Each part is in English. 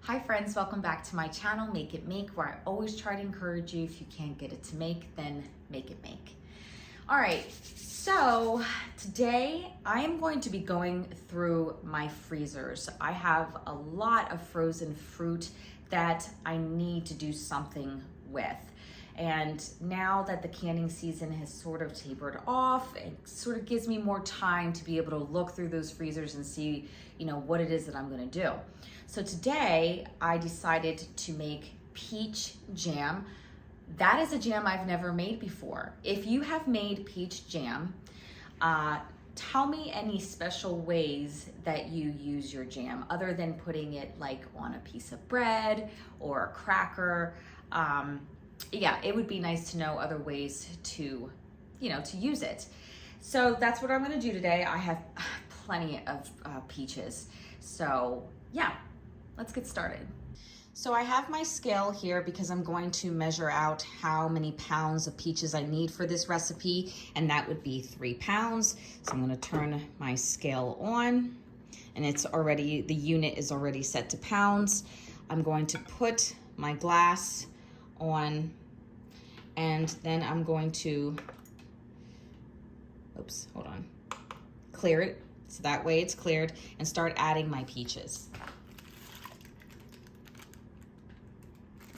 Hi friends, welcome back to my channel, Make It Make, where I always try to encourage you, if you can't get it to make, then make it make. All right, so today I am going to be going through my freezers. I have a lot of frozen fruit that I need to do something with. And now that the canning season has sort of tapered off, it sort of gives me more time to be able to look through those freezers and see, what it is that I'm gonna do. So today I decided to make peach jam. That is a jam I've never made before. If you have made peach jam, tell me any special ways that you use your jam other than putting it like on a piece of bread or a cracker. Yeah, it would be nice to know other ways to use it. So that's what I'm gonna do today. I have plenty of peaches. So yeah, let's get started. So I have my scale here because I'm going to measure out how many pounds of peaches I need for this recipe, and that would be 3 pounds. So I'm gonna turn my scale on, and the unit is already set to pounds. I'm going to put my glass on, and then I'm going to, clear it. So that way it's cleared, and start adding my peaches.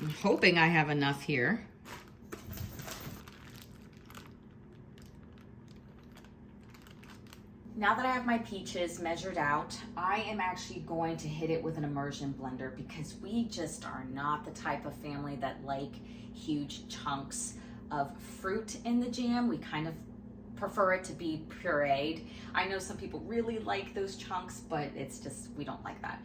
I'm hoping I have enough here. Now that I have my peaches measured out, I am actually going to hit it with an immersion blender because we just are not the type of family that like huge chunks of fruit in the jam. We kind of prefer it to be pureed. I know some people really like those chunks, but it's just, we don't like that.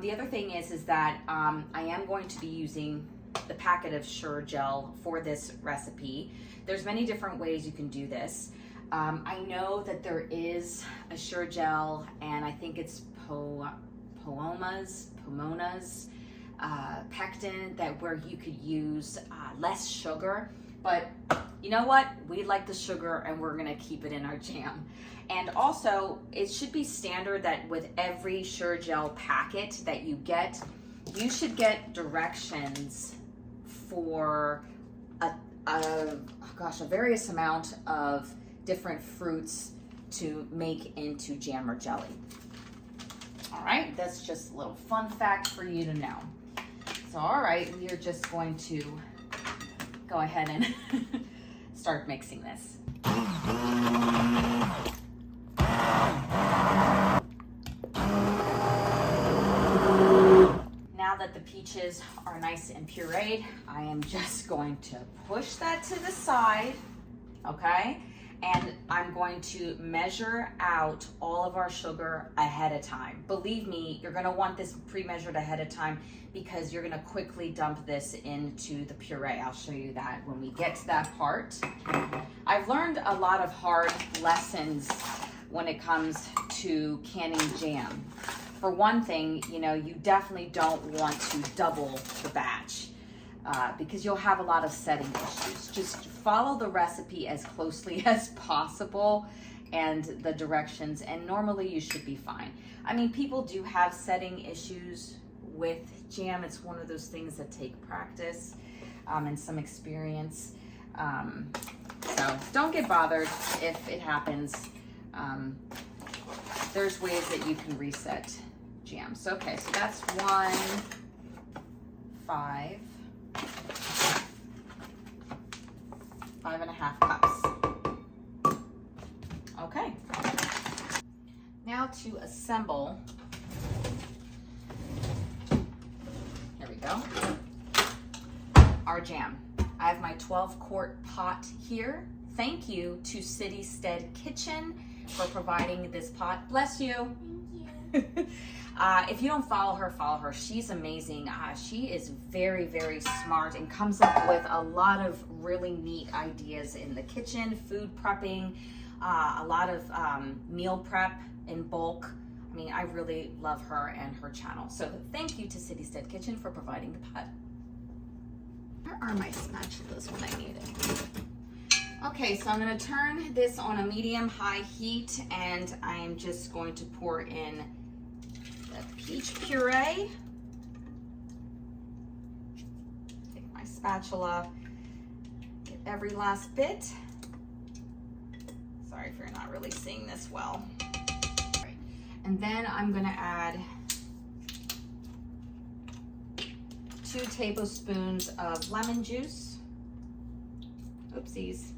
The other thing is that I am going to be using the packet of Sure Gel for this recipe. There's many different ways you can do this. I know that there is a Sure Gel, and I think it's Pomona's pectin, where you could use less sugar. But you know what? We like the sugar, and we're gonna keep it in our jam. And also, it should be standard that with every Sure Gel packet that you get, you should get directions for a various amount of different fruits to make into jam or jelly. All right, that's just a little fun fact for you to know. So, all right, we are just going to go ahead and start mixing this. Now that the peaches are nice and pureed, I am just going to push that to the side, okay? And I'm going to measure out all of our sugar ahead of time. Believe me, you're gonna want this pre-measured ahead of time because you're gonna quickly dump this into the puree. I'll show you that when we get to that part. I've learned a lot of hard lessons when it comes to canning jam. For one thing, you definitely don't want to double the batch. Because you'll have a lot of setting issues. Just follow the recipe as closely as possible and the directions, and normally you should be fine. I mean, people do have setting issues with jam. It's one of those things that take practice and some experience. So don't get bothered if it happens. There's ways that you can reset jams. Okay, so that's 5.5 cups. Okay. Now to assemble. There we go. Our jam. I have my 12-quart pot here. Thank you to Health-Ade Kitchen for providing this pot. Bless you. Thank you. If you don't follow her. She's amazing. She is very, very smart and comes up with a lot of really neat ideas in the kitchen, food prepping, a lot of meal prep in bulk. I mean, I really love her and her channel. So thank you to Health-Ade Kitchen for providing the pot. Where are my spatulas when I need it? Okay, so I'm gonna turn this on a medium-high heat, and I'm just going to pour in the peach puree. my spatula, get every last bit. Sorry if you're not really seeing this well. All right. And then I'm gonna add 2 tablespoons of lemon juice. Oopsies.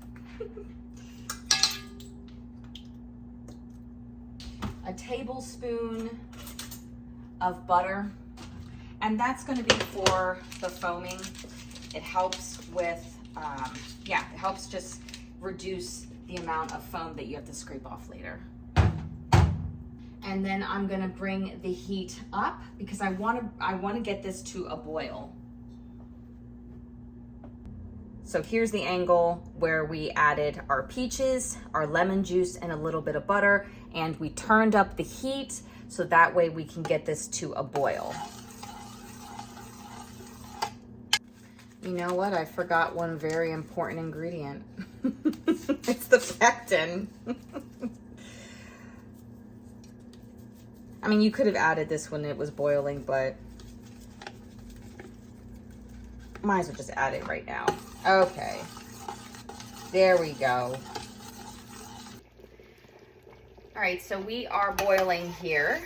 A tablespoon of butter, and that's going to be for the foaming. It helps with, it helps just reduce the amount of foam that you have to scrape off later. And then I'm going to bring the heat up because I want to get this to a boil. So here's the angle where we added our peaches, our lemon juice, and a little bit of butter, and we turned up the heat so that way we can get this to a boil. You know what? I forgot one very important ingredient. It's the pectin. I mean, you could have added this when it was boiling, but might as well just add it right now. Okay, there we go. All right, so we are boiling here.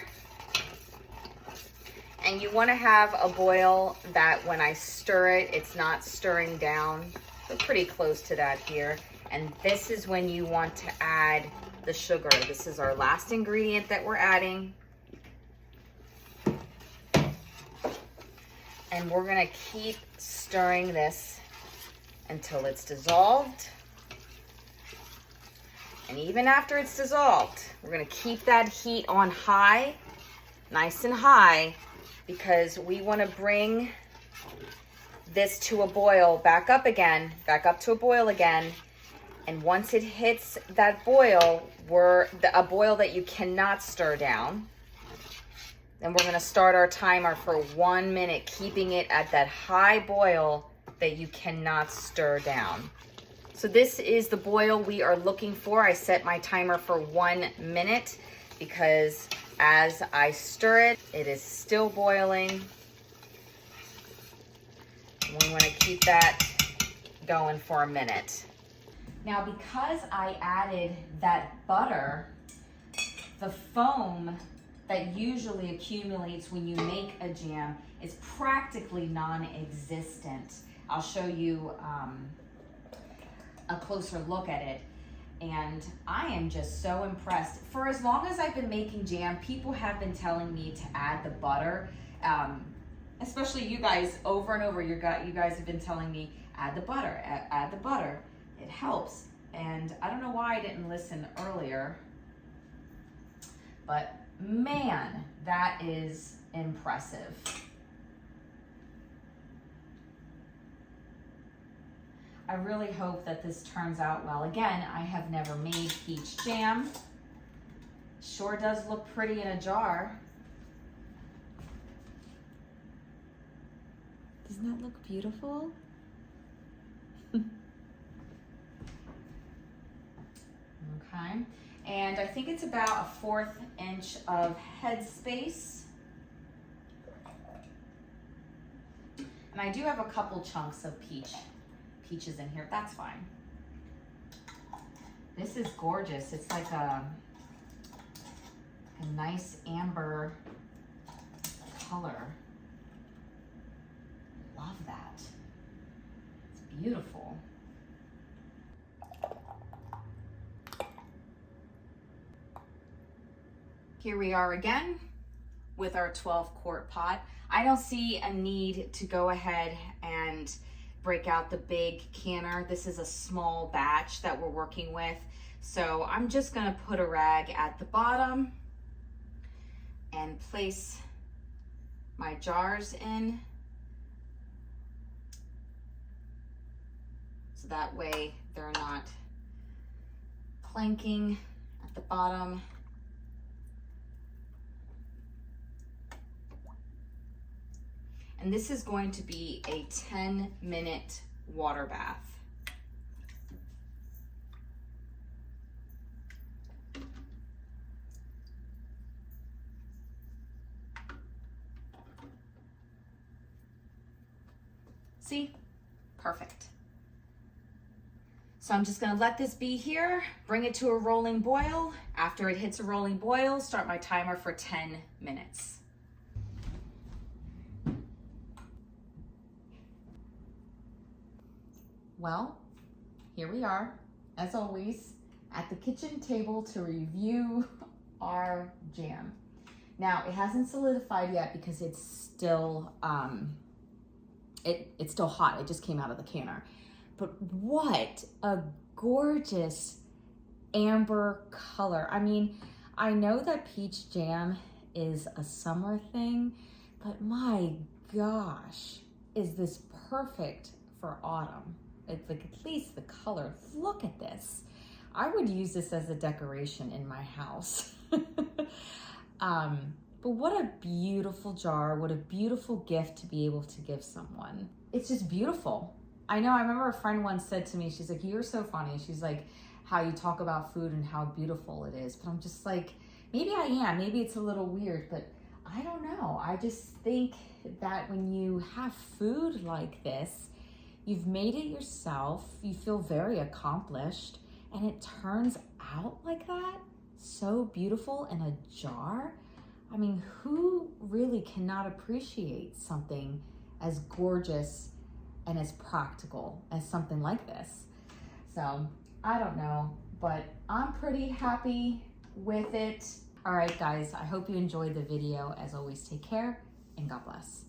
And you wanna have a boil that when I stir it, it's not stirring down. So pretty close to that here. And this is when you want to add the sugar. This is our last ingredient that we're adding. And we're gonna keep stirring this until it's dissolved. And even after it's dissolved, we're gonna keep that heat on high, nice and high, because we wanna bring this to a boil, back up to a boil again. And once it hits that boil, a boil that you cannot stir down, then we're gonna start our timer for 1 minute, keeping it at that high boil that you cannot stir down. So this is the boil we are looking for. I set my timer for 1 minute because as I stir it, it is still boiling. We wanna keep that going for a minute. Now, because I added that butter, the foam that usually accumulates when you make a jam is practically non-existent. I'll show you a closer look at it. And I am just so impressed. For as long as I've been making jam, people have been telling me to add the butter. Especially you guys, over and over, you guys have been telling me, add the butter, add the butter. It helps. And I don't know why I didn't listen earlier, but man, that is impressive. I really hope that this turns out well. Again, I have never made peach jam. Sure does look pretty in a jar. Doesn't that look beautiful? Okay, and I think it's about a 1/4 inch of head space. And I do have a couple chunks of peaches in here. That's fine. This is gorgeous. It's like a nice amber color. Love that. It's beautiful. Here we are again with our 12-quart pot. I don't see a need to go ahead and break out the big canner. This is a small batch that we're working with. So I'm just gonna put a rag at the bottom and place my jars in. So that way they're not clanking at the bottom. And this is going to be a 10-minute water bath. See, Perfect. So I'm just gonna let this be here, bring it to a rolling boil. After it hits a rolling boil, start my timer for 10 minutes. Well, here we are, as always, at the kitchen table to review our jam. Now, it hasn't solidified yet because it's still, it's still hot. It just came out of the canner. But what a gorgeous amber color. I mean, I know that peach jam is a summer thing, but my gosh, is this perfect for autumn. It's like, at least the color, look at this. I would use this as a decoration in my house. But what a beautiful jar, what a beautiful gift to be able to give someone. It's just beautiful. I know, I remember a friend once said to me, she's like, you're so funny. She's like, how you talk about food and how beautiful it is. But I'm just like, maybe I am, maybe it's a little weird, but I don't know. I just think that when you have food like this, you've made it yourself, you feel very accomplished, and it turns out like that, so beautiful in a jar. I mean, who really cannot appreciate something as gorgeous and as practical as something like this? So, I don't know, but I'm pretty happy with it. All right, guys, I hope you enjoyed the video. As always, take care and God bless.